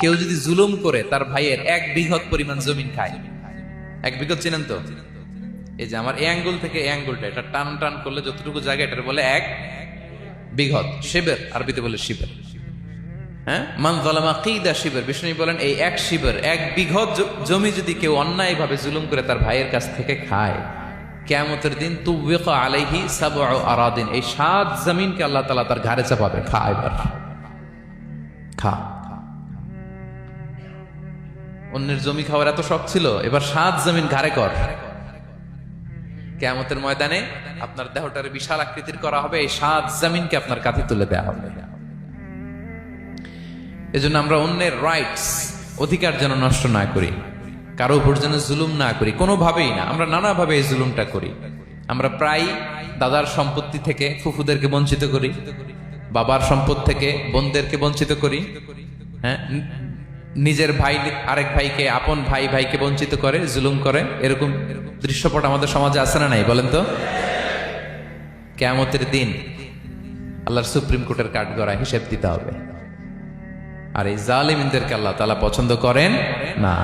কেউ যদি জুলুম করে তার ভাইয়ের 1 বিঘত পরিমাণ জমিন খায়, 1 বিঘত চিনেন তো? এই যে আমার এই আঙ্গুল থেকে এই আঙ্গুলটা, এটা টান টান করলে যতটুকু জায়গা, এটা বলে 1 বিঘত। শিবের আরবিতে বলে শিবের। হ্যাঁ, মান যালামা কিদা শিবের। বিষ্ণু বলেন এই 1 শিবের 1 বিঘত জমি যদি কেউ অন্যায়ভাবে জুলুম করে তার ভাইয়ের কাছ থেকে খায়, কিয়ামতের দিন তুবিকা আলাইহি সাবউ আরাদিন, এই 7 জমিনকে আল্লাহ তাআলা তার ঘাড়ে চাপাবে। খা এবার খা। অন্যের জমি খাওয়ার এত শখ ছিল, এবার 7 জমিন ঘাড়ে কর। কিয়ামতের ময়দানে আপনার দেহটারে বিশাল আকৃতির করা হবে, এই 7 জমিনকে আপনার কাঁধে তুলে দেওয়া হবে। এজন্য আমরা অন্যের রাইটস, অধিকার যেন নষ্ট না করি, কারো উপর যেন জুলুম না করি, কোনোভাবেই না। আমরা নানাভাবে এই জুলুমটা করি। আমরা প্রায় দাদার সম্পত্তি থেকে ফুফুদেরকে বঞ্চিত করি, বাবার সম্পদ থেকে বোনদেরকে বঞ্চিত করি। হ্যাঁ, নিজের ভাই আরেক ভাইকে, আপন ভাই ভাইকে বঞ্চিত করে, জুলুম করে। এরকম দৃশ্যপট আমাদের সমাজে আছে না নাই বলেন তো? কিয়ামতের দিন আল্লাহর সুপ্রিম কোর্টের কাঠগড়ায় হিসেব দিতে হবে। আর এই জালিমিনদেরকে আল্লাহ তাআলা পছন্দ করেন না।